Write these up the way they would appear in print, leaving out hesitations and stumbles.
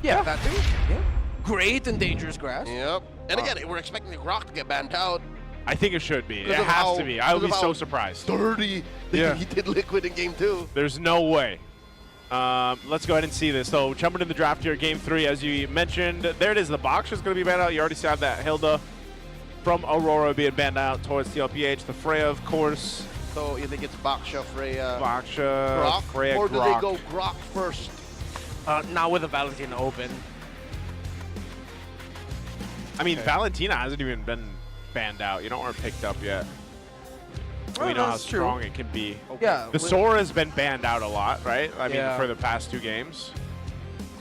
Yeah, that too. Yeah. Great and dangerous grass. Yep. And again, we're expecting the Grok to get banned out. I think it should be. It has to be. I would be so surprised. Dirty. He did Liquid in game 2. There's no way. Let's go ahead and see this. So jumping in the draft here, game 3, as you mentioned, there it is. The Boxer is going to be banned out. You already saw that. Hilda from Aurora being banned out towards TLPH. The Freya, of course. So you think it's Baksha, Freya, Grok, Freya, or do Grok. they go Grok first? Now with the Valentina open. I mean, Valentina hasn't even been banned out. You don't want her picked up yet. We know how strong it can be. Yeah. The Sora has been banned out a lot, right? I mean, for the past 2 games.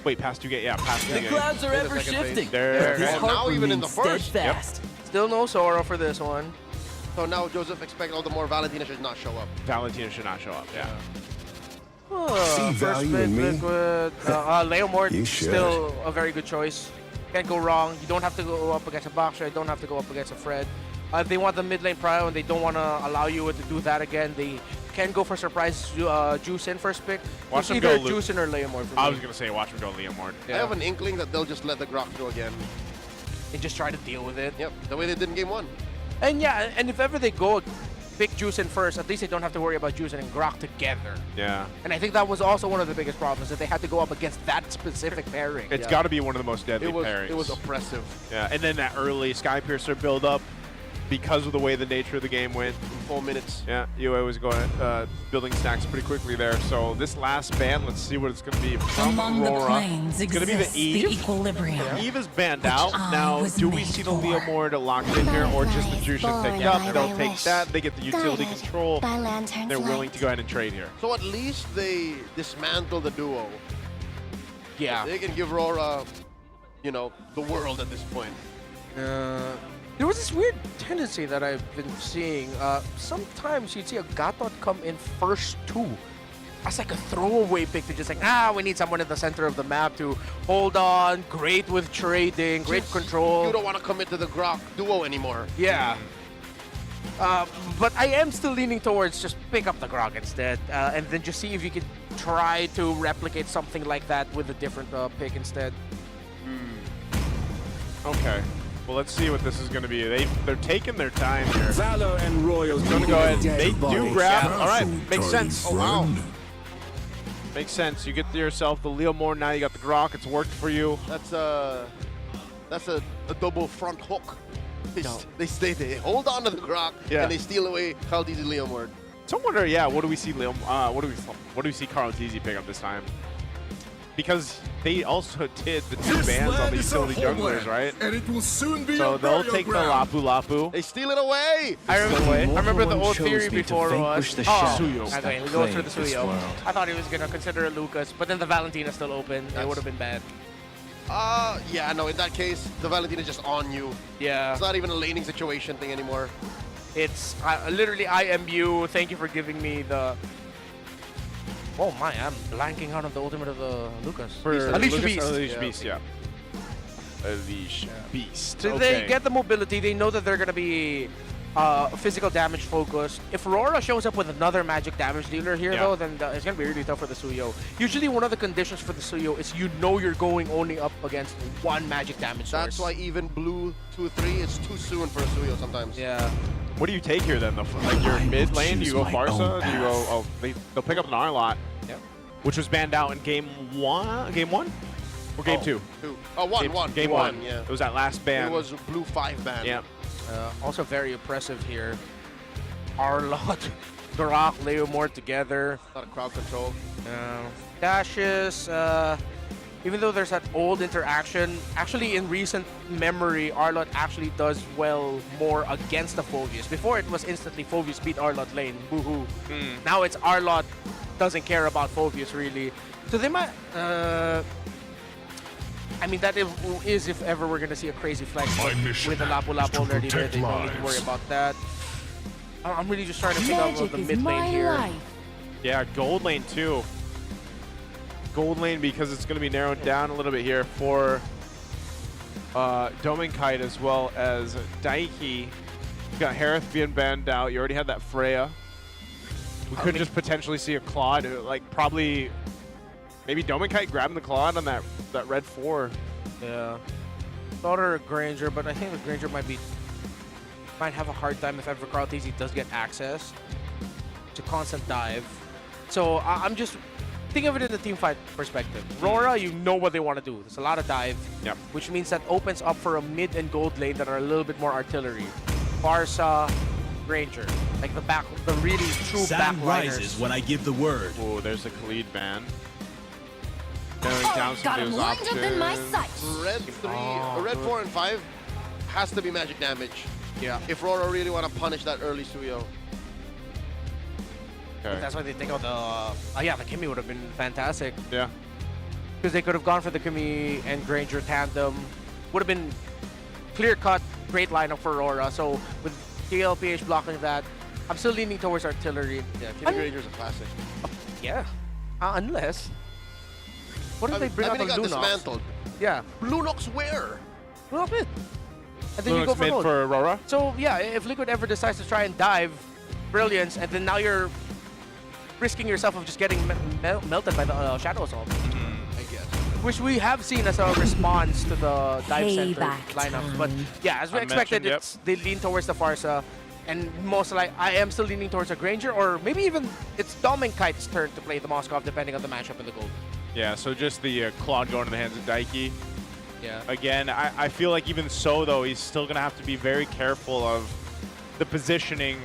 Wait, past 2 games? Yeah, past 2 games. The clouds are ever shifting. There. Now even in the first. Yep. Still no Sora for this one. So now Joseph expects all the more Valentina should not show up. Valentina should not show up, yeah. First pick, Liquid. Leomord, still a very good choice. Can't go wrong. You don't have to go up against a Boxer. You don't have to go up against a Fred. If they want the mid lane prio and they don't want to allow you to do that again, they can go for surprise Juice in first pick. Watch them either go Juice in or Leomord for me. I was going to say watch them go Leomord. I have an inkling that they'll just let the Grok through again. And just try to deal with it. Yep, the way they did in game 1. And yeah, and if ever they go pick Juice in first, at least they don't have to worry about Juice and Grok together. Yeah. And I think that was also one of the biggest problems, that they had to go up against that specific pairing. It's got to be one of the most deadly pairings. It was oppressive. Yeah, and then that early Skypiercer build up, because of the way the nature of the game went. 4 minutes. Yeah, UA was going building stacks pretty quickly there. So this last ban, let's see what it's going to be from Aurora. It's going to be the Eve. Equilibrium. Eve is banned out. Now, do we see the Leomord locked in here, or just the Jushin picked up? They'll take that. They get the utility control. They're willing to go ahead and trade here. So at least they dismantle the duo. Yeah. They can give Rora, you know, the world at this point. There was this weird tendency that I've been seeing. Sometimes you'd see a Gatot come in first 2. That's like a throwaway pick to just like, we need someone at the center of the map to hold on. Great with trading, great control. You don't want to commit to the Grok duo anymore. Yeah. But I am still leaning towards just pick up the Grok instead, and then just see if you can try to replicate something like that with a different pick instead. Okay. Well, let's see what this is going to be. They're taking their time here. Valor and Royals Going to go ahead. They do grab. Yeah. All right. Makes sense. Oh, wow. Makes sense. You get to yourself the Leomord. Now you got the Grok. It's worked for you. That's a double front hook. They hold on to the Grok and they steal away Khaldezi Leomord. So I wonder, what do we see what do we see Carl Tizzy pick up this time? Because they also did the 2 bans on the utility junglers, right? And it will soon be so they'll take the Lapu Lapu. They steal it away. I remember the old theory before was Suyo. Okay, we go for the Suyo. I thought he was gonna consider a Lucas, but then the Valentina still open. It would have been bad. Yeah, no, in that case, the Valentina is just on you. Yeah. It's not even a laning situation thing anymore. It's literally I am you. Thank you for giving me the. Oh my, I'm blanking out of the ultimate of the Lucas. Unleash Beast. Unleash Beast, yeah. Unleash Beast. So they get the mobility. They know that they're going to be physical damage focused. If RORA shows up with another magic damage dealer here, though, then it's going to be really tough for the Suyo. Usually one of the conditions for the Suyo is you're going only up against 1 magic damage source. That's why even blue 2-3, it's too soon for a Suyo sometimes. Yeah. What do you take here then? Like your mid lane? Do you go Barca? Do you go? They'll pick up an Arlot, which was banned out in game 1. Game 1 or game 2? 2. Oh, 1. Game 1. Yeah. It was that last ban. It was blue 5 ban. Yeah. Also very oppressive here. Arlot, Grok, Leomord together. A lot of crowd control. Dashes. Even though there's that old interaction, actually in recent memory, Arlot actually does well more against the Phoveus. Before it was instantly Phoveus beat Arlot lane, boohoo. Now it's Arlot doesn't care about Phoveus really. So they might, I mean that is if ever we're gonna see a crazy flex with the Lapu Lapu already there, they don't need to worry about that. I'm really just trying to pick up the mid lane here. Yeah, gold lane too. Gold lane because it's going to be narrowed down a little bit here for Dominkite as well as Daiki. You got Harith being banned out. You already had that Freya. We could just potentially see a Claude, like probably Maybe Dominkite grabbing the Claude on that red 4. Yeah. Thought her a Granger, but I think the Granger might have a hard time if ever Carltese does get access to constant dive. So I'm just think of it in the team fight perspective. RORA, you know what they want to do. There's a lot of dive, Yep. which means that opens up for a mid and gold lane that are a little bit more artillery. Barca, Granger, like the really true Sound backliners. rises when I give the word. Oh, there's a Khalid ban. Going down some Got of him those lined up in my options. sights. Red 3, red 4 and 5 has to be magic damage. Yeah. If RORA really want to punish that early Suyo. Okay. That's why they think of the the Kimmy would have been fantastic. Yeah. Because they could have gone for the Kimmy and Granger tandem. Would have been clear-cut, great lineup for Aurora. So with TLPH blocking that, I'm still leaning towards artillery. Yeah, Kimmy Granger's a classic. Yeah. Unless... What if they bring I out mean, the he got Lunox? dismantled. Yeah. Blue Nox where? Lunox mid. And then you go Lunox for mid gold. for Aurora. So yeah, if Liquid ever decides to try and dive Brilliance, and then now you're risking yourself of just getting melted by the Shadow Assault. I guess. Which we have seen as a response to the dive center Payback lineups. But yeah, as we I expected, mentioned, they lean towards the Farsa. And most like I am still leaning towards a Granger, or maybe even it's Dominkite's turn to play the Moskov, depending on the matchup in the gold. Yeah, so just the Claude going to the hands of Daiki. Yeah. Again, I feel like even so, though, he's still going to have to be very careful of the positioning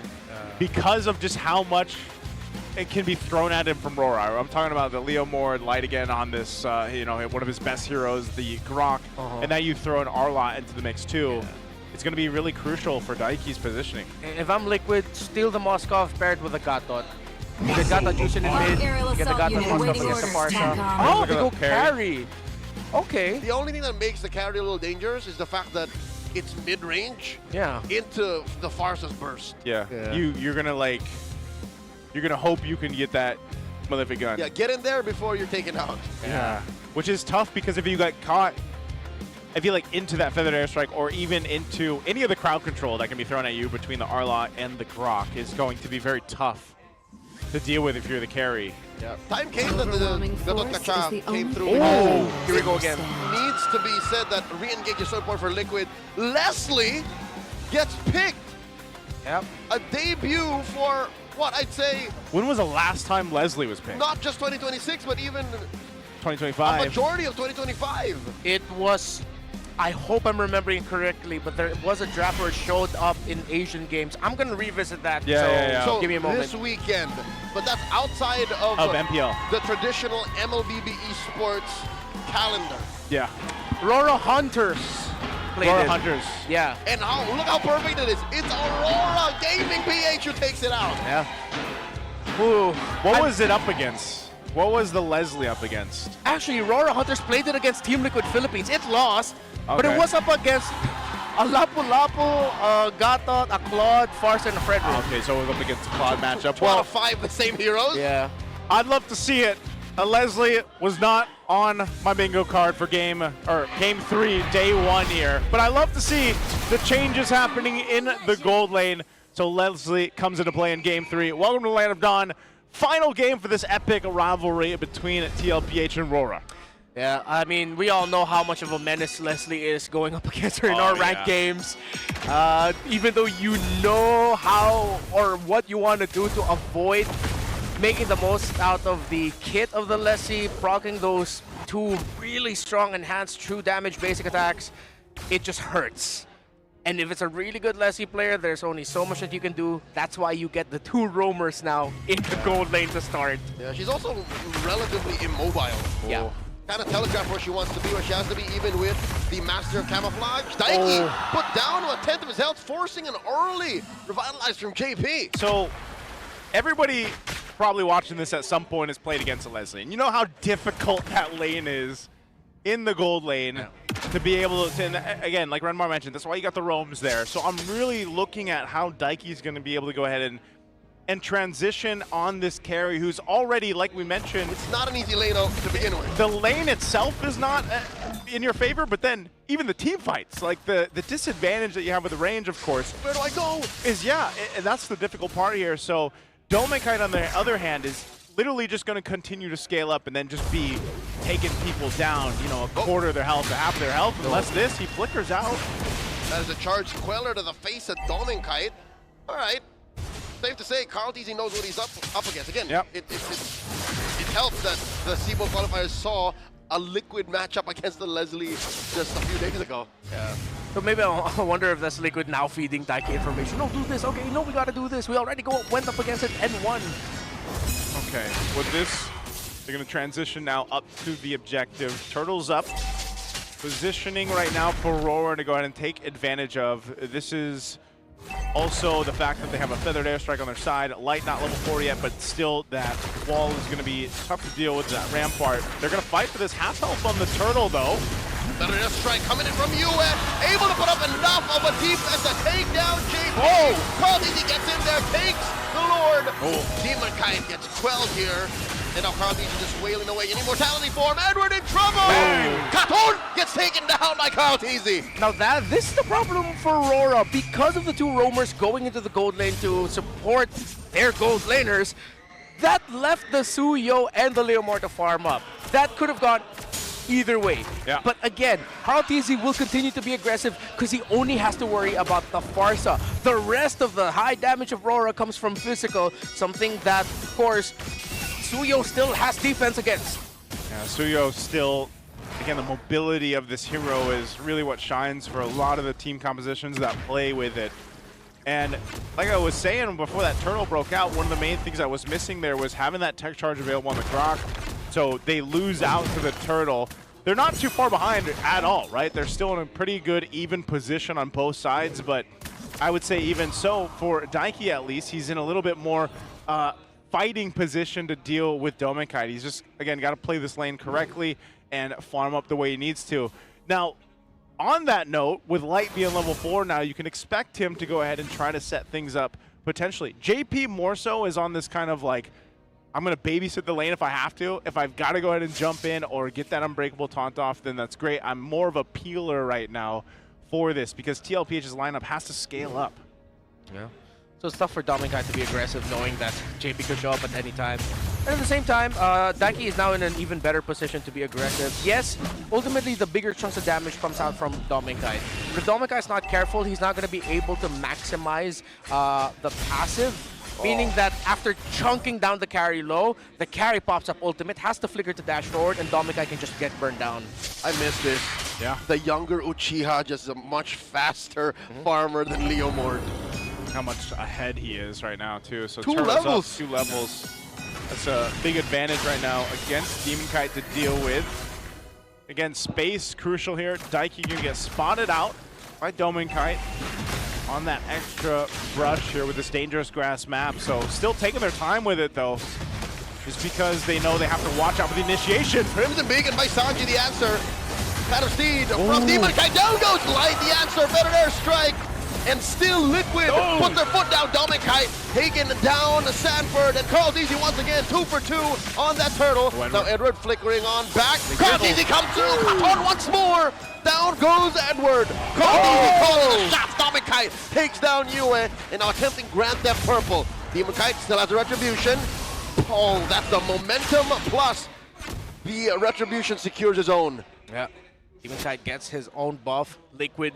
because of just how much it can be thrown at him from RORA. I'm talking about the Leo Moore light again on this, one of his best heroes, the Grok, and now you throw an Arlot into the mix too. Yeah. It's going to be really crucial for Daiki's positioning. And if I'm Liquid, steal the Moskov paired with a Gatot. You get Gatot juicing in mid, Aerial you get the assault Gatot unit Moskov awaiting against the orders, Farsa. TACOM. Oh, Look they at go that carry. carry. Okay. The only thing that makes the carry a little dangerous is the fact that it's mid-range Yeah. into the Farsa's burst. Yeah. Yeah. You're going to you're going to hope you can get that Malefic gun. Yeah, get in there before you're taken out. Yeah. Which is tough because if you got caught, I feel like into that Feathered Airstrike or even into any of the crowd control that can be thrown at you between the Arlot and the Grok is going to be very tough to deal with if you're the carry. Yeah. Time came that the Overwhelming Gatot force Kacha is the came only through. Oh, here we go again. Needs to be said that re-engage your sword point for Liquid. Leslie gets picked. Yep. A debut for what I'd say When was the last time Leslie was picked? not just 2026, but even a 2025. majority of 2025. It was, I hope I'm remembering correctly, but there was a draft where it showed up in Asian games. I'm going to revisit that. Yeah, so yeah, yeah. So give me a moment. this weekend, but that's outside of MPL. the traditional MLBB esports calendar. Yeah. Aurora Hunters played Aurora it. Hunters. Yeah. And look how perfect it is. It's Aurora Gaming PH who takes it out. Yeah. Ooh. What was it up against? What was the Leslie up against? Actually, Aurora Hunters played it against Team Liquid Philippines. It lost, but Okay. it was up against a Lapu-Lapu, a Gatot, a Claude, Farsa, and a Frederick. Okay, so it was up against the Claude matchup. 12 out of 5 the same heroes. Yeah. I'd love to see it. Leslie was not on my bingo card for game 3, day 1 here. But I love to see the changes happening in the gold lane. So Leslie comes into play in game 3. Welcome to the Land of Dawn. Final game for this epic rivalry between TLPH and RORA. Yeah, I mean, we all know how much of a menace Leslie is going up against her in our ranked games. Even though you know how or what you want to do to avoid making the most out of the kit of the Leslie, proccing those 2 really strong enhanced true damage basic attacks, it just hurts. And if it's a really good Leslie player, there's only so much that you can do. That's why you get the 2 roamers now in the gold lane to start. Yeah, she's also relatively immobile. Yeah. Kind of telegraph where she wants to be, where she has to be even with the Master of Camouflage. Daiki put down to 1/10 of his health, forcing an early revitalize from JP. So everybody probably watching this at some point has played against a Leslie. And you know how difficult that lane is in the gold lane to be able to, and again, like Renmar mentioned, that's why you got the roams there. So I'm really looking at how Daiki's going to be able to go ahead and transition on this carry who's already, like we mentioned, It's not an easy lane out to begin with. the lane itself is not in your favor, but then even the team fights, like the disadvantage that you have with the range, of course, Where do I go? is, and that's the difficult part here. So Dominkite, on the other hand, is literally just going to continue to scale up and then just be taking people down, you know, a quarter of their health to half their health. Unless this, he flickers out. That is a charged Queller to the face of Dominkite. All right. Safe to say, Carl Teasy knows what he's up against. Again, Yep. it helps that the SEABO qualifiers saw a Liquid matchup against the Leslie just a few days ago. Yeah. So maybe I wonder if that's Liquid now feeding Daiki information. No, do this. Okay, no, we gotta do this. We already went up against it and won. Okay, with this, they're going to transition now up to the objective. Turtles up. Positioning right now for RORA to go ahead and take advantage of. This is also the fact that they have a feathered airstrike on their side. Light not level 4 yet, but still that wall is going to be tough to deal with, that rampart. They're going to fight for this half health on the turtle, though. Feathered airstrike coming in from UA, able to put up enough of a defense to take down JP. Oh! Carl Teasy gets in there, takes the Lord. Demon Kite gets quelled here. And now Carl Teasy just wailing away in immortality form. Edward in trouble! Katon gets taken down by Carl Teasy. Now this is the problem for Aurora. Because of the two roamers going into the gold lane to support their gold laners, that left the Suyo and the Leomore to farm up. That could have gone either way. Yeah. But again, Carl Teasy will continue to be aggressive because he only has to worry about the Farsa. The rest of the high damage of Aurora comes from physical, something that, of course, Suyo still has defense against. Yeah, Suyo still, again, the mobility of this hero is really what shines for a lot of the team compositions that play with it. And like I was saying before that turtle broke out, one of the main things that was missing there was having that tech charge available on the Croc. So they lose out to the turtle. They're not too far behind at all, right? They're still in a pretty good even position on both sides, but I would say even so, for Daiki at least, he's in a little bit more fighting position to deal with Dominkite. He's just, again, got to play this lane correctly and farm up the way he needs to. Now, on that note, with Light being level 4 now, you can expect him to go ahead and try to set things up potentially. JP more so is on this kind of like, I'm going to babysit the lane if I have to. If I've got to go ahead and jump in or get that unbreakable taunt off, then that's great. I'm more of a peeler right now for this because TLPH's lineup has to scale up. Yeah. So it's tough for Dominkite to be aggressive knowing that JP could show up at any time. And at the same time, Daiki is now in an even better position to be aggressive. Yes, ultimately the bigger chunks of damage comes out from Dominkite. But if Dominkite's not careful, he's not going to be able to maximize the passive. Meaning that after chunking down the carry low, the carry pops up ultimate, has to flicker to dash forward, and Dominkite can just get burned down. I miss this. Yeah. The younger Uchiha just a much faster farmer than Leomord. How much ahead he is right now, too. So Two Turtle's levels. up 2 levels. That's a big advantage right now against Demonkite to deal with. Again, space crucial here. Daiki can get spotted out by Dominkite on that extra brush here with this dangerous grass map. So still taking their time with it, though, just because they know they have to watch out for the initiation. Crimson Beacon by Sanji, the answer. Paddle Steed from Demonkite. Down goes Light, the answer. Better airstrike. And still Liquid put their foot down. Dominkite taking down Sanford, and Carl Teasy once again 2 for 2 on that turtle. Now Edward flickering on back. Carl Teasy comes through. Katon once more. Down goes Edward. Carl Teasy calling the shots. Dominkite takes down Yue and now attempting Grand Theft Purple. Demonkite still has a retribution. Oh, that's the momentum plus the retribution secures his own. Yeah. Demonkite gets his own buff. Liquid,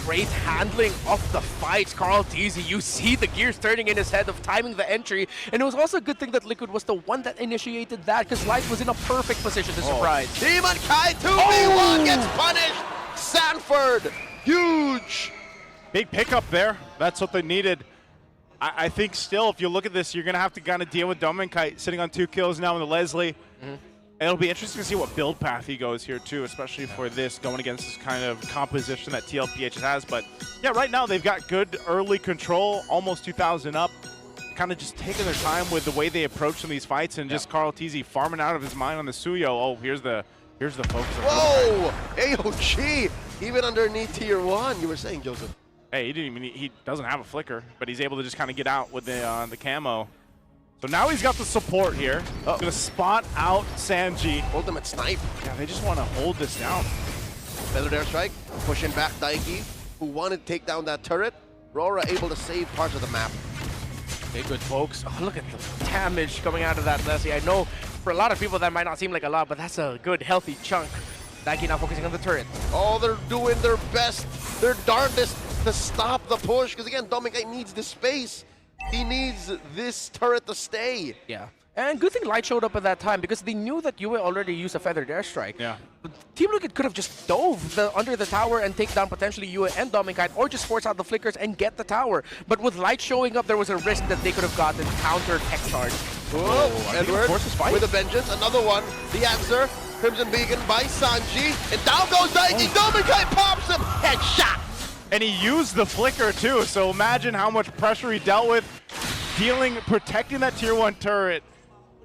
great handling of the fights. Carl Teasy, you see the gears turning in his head of timing the entry. And it was also a good thing that Liquid was the one that initiated that because Light was in a perfect position to surprise. Demonkite 2v1 gets punished. Sanford, huge. Big pickup there. That's what they needed. I think still, if you look at this, you're going to have to kind of deal with Dominkite sitting on 2 kills now in the Leslie. It'll be interesting to see what build path he goes here, too, especially for this, going against this kind of composition that TLPH has. But, yeah, right now they've got good early control, almost 2,000 up, kind of just taking their time with the way they approach some of these fights, and just Carl Teasy farming out of his mind on the Suyo. Oh, here's the focus. Whoa! AOG, even underneath tier 1, you were saying, Joseph. Hey, he doesn't have a flicker, but he's able to just kind of get out with the camo. So now he's got the support here. He's going to spot out Sanji. Ultimate snipe. Yeah, they just want to hold this down. Feathered airstrike, pushing back Daiki, who wanted to take down that turret. RORA able to save parts of the map. Okay, good, folks. Oh, look at the damage coming out of that Leslie. I know for a lot of people that might not seem like a lot, but that's a good, healthy chunk. Daiki now focusing on the turret. Oh, they're doing their best, their darndest to stop the push. Because again, Dominicate needs the space. He needs this turret to stay. Yeah. And good thing Light showed up at that time because they knew that Yue already used a feathered airstrike. Yeah. Team Liquid could have just dove under the tower and take down potentially Yue and Dominicate, or just force out the flickers and get the tower. But with Light showing up, there was a risk that they could have gotten countered Hexard. Oh, Edward with a vengeance, another one. The answer, Crimson Beacon by Sanji. And down goes Daiki. Dominicate pops him. Headshot. And he used the flicker too, so imagine how much pressure he dealt with. Protecting that tier 1 turret.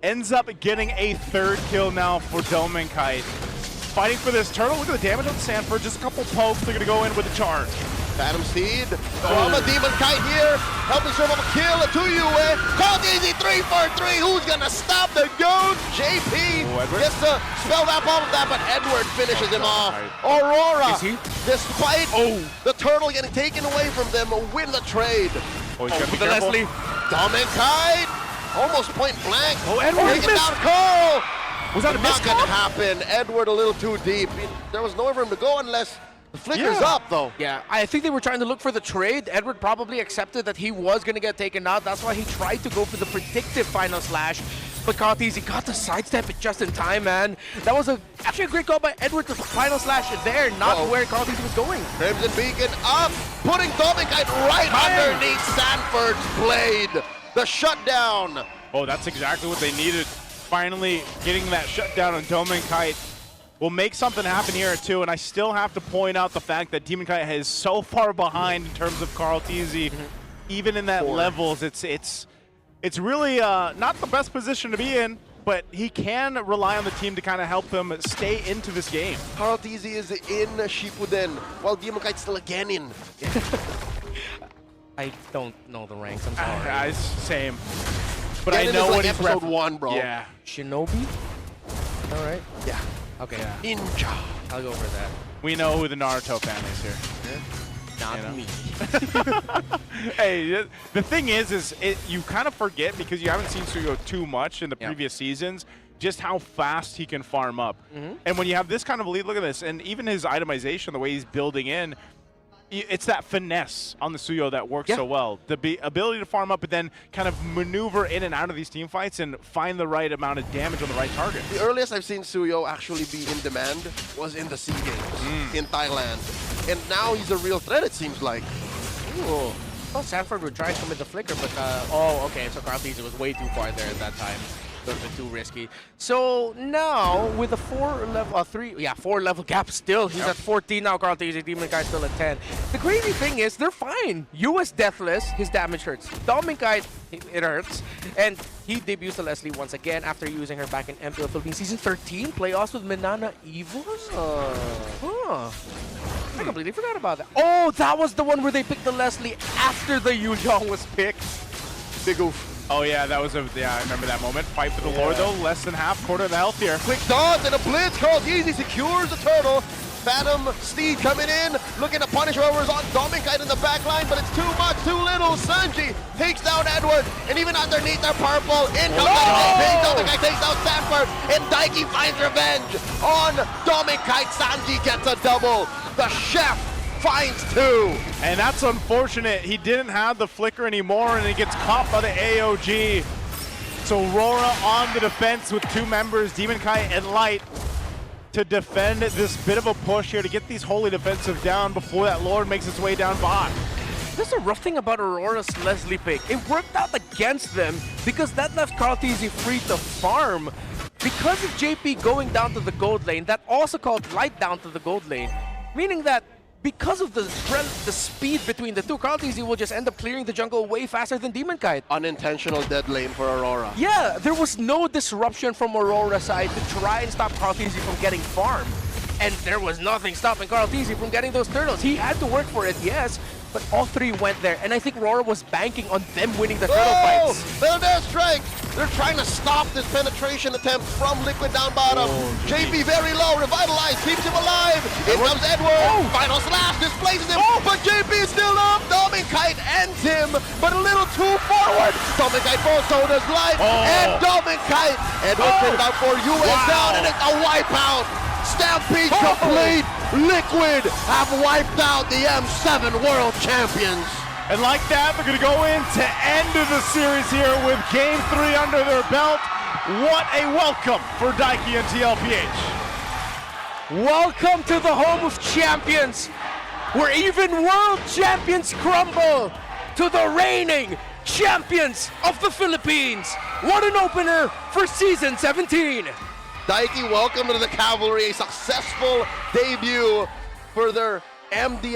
Ends up getting a 3rd kill now for Dominicate. Fighting for this turtle. Look at the damage on Sanford. Just a couple pokes. They're going to go in with the charge. Phantom Steed from a Demon Kite here. Helping serve up a kill to Yue. Called easy 3 for 3. Who's going to stop the goat? JP gets to spell that all of that, but Edward finishes him off. Aurora, Is he? despite the turtle getting taken away from them, win the trade. Oh, he's got to be The careful. Leslie. Dominicate, almost point blank. Oh, Edward taking missed. down Cole. Was that a Not miss going to call? happen. Edward a little too deep. There was nowhere for him to go unless the flicker's up, though. Yeah, I think they were trying to look for the trade. Edward probably accepted that he was going to get taken out. That's why he tried to go for the predictive final slash. But he got to sidestep it just in time, man. That was actually a great call by Edward to final slash there, not where Cartesi was going. Crimson Beacon up, putting Dominicate right underneath Sanford's blade. The shutdown. Oh, that's exactly what they needed. Finally getting that shutdown on Dominicate will make something happen here too. And I still have to point out the fact that Dominicate is so far behind in terms of Cartesi. Even in that levels, it's really not the best position to be in, but he can rely on the team to kind of help him stay into this game. Cartesi is in Shippuden, while Dominicate still again in. I don't know the ranks, I'm sorry. Same. But Again, I know like what he's episode 1, bro. Yeah. Shinobi? All right. Yeah. Okay, Ninja. I'll go over that. We know who the Naruto fan is here. Not me. Hey, the thing is you kind of forget because you haven't seen Suyo too much in the previous seasons, just how fast he can farm up. And when you have this kind of lead, look at this, and even his itemization, the way he's building in, it's that finesse on the Suyo that works so well. The ability to farm up, but then kind of maneuver in and out of these team fights and find the right amount of damage on the right target. The earliest I've seen Suyo actually be in demand was in the SEA Games in Thailand. And now he's a real threat, it seems like. Ooh. Well, Sanford would try to commit the flicker, but okay, so Cartesi was way too far there at that time. It would have been too risky. So now with a 4 level gap still, he's at 14 now. Cartesi, Demon Guy still at 10. The crazy thing is they're fine. US deathless, his damage hurts. Dominicate, it hurts, and he debuts to Leslie once again after using her back in MPL Philippines Season 13 playoffs with Manana Evos. I completely forgot about that. Oh, that was the one where they picked the Leslie after the Yulong was picked. Big oof. Oh yeah, that was I remember that moment. Fight for the lore though, less than half, quarter of the health here. Quick dodge and a blitz. Cartesi secures the turtle. Phantom Steed coming in, looking to punish whoever's on Dominicate in the back line, but it's too much, too little. Sanji takes down Edward, and even underneath their purple, in comes Dominicate takes out Sanford, and Daiki finds revenge on Dominicate. Sanji gets a double. The chef finds 2. And that's unfortunate. He didn't have the flicker anymore, and he gets caught by the AOG. So Aurora on the defense with 2 members, Dominicate and Light, to defend this bit of a push here to get these holy defensive down before that Lord makes its way down bot. That's the rough thing about Aurora's Leslie pick. It worked out against them because that left Cartesi free to farm. Because of JP going down to the gold lane, that also called Light down to the gold lane. Meaning that because of the speed between the two, Cartesi will just end up clearing the jungle way faster than Dominicate. Unintentional dead lane for Aurora. Yeah, there was no disruption from Aurora's side to try and stop Cartesi from getting farm. And there was nothing stopping Cartesi from getting those turtles. He had to work for it, yes, but all 3 went there. And I think Aurora was banking on them winning the turtle fights. Feather strike! They're trying to stop this penetration attempt from Liquid down bottom. JP very low, revitalized, keeps him alive. In comes Edward. Final slash displaces him. But JP is still up. Dominkite ends him, but a little too forward. Dominkite falls, so does Light. And Dominkite. Edward picked out for US down, and it's a wipeout. Stampede complete. Liquid have wiped out the M7 World Champions. And like that, they're going to go in to end the series here with Game 3 under their belt. What a welcome for Daiki and TLPH. Welcome to the home of champions, where even world champions crumble to the reigning champions of the Philippines. What an opener for Season 17. Daiki, welcome to the Cavalry. A successful debut for their MD.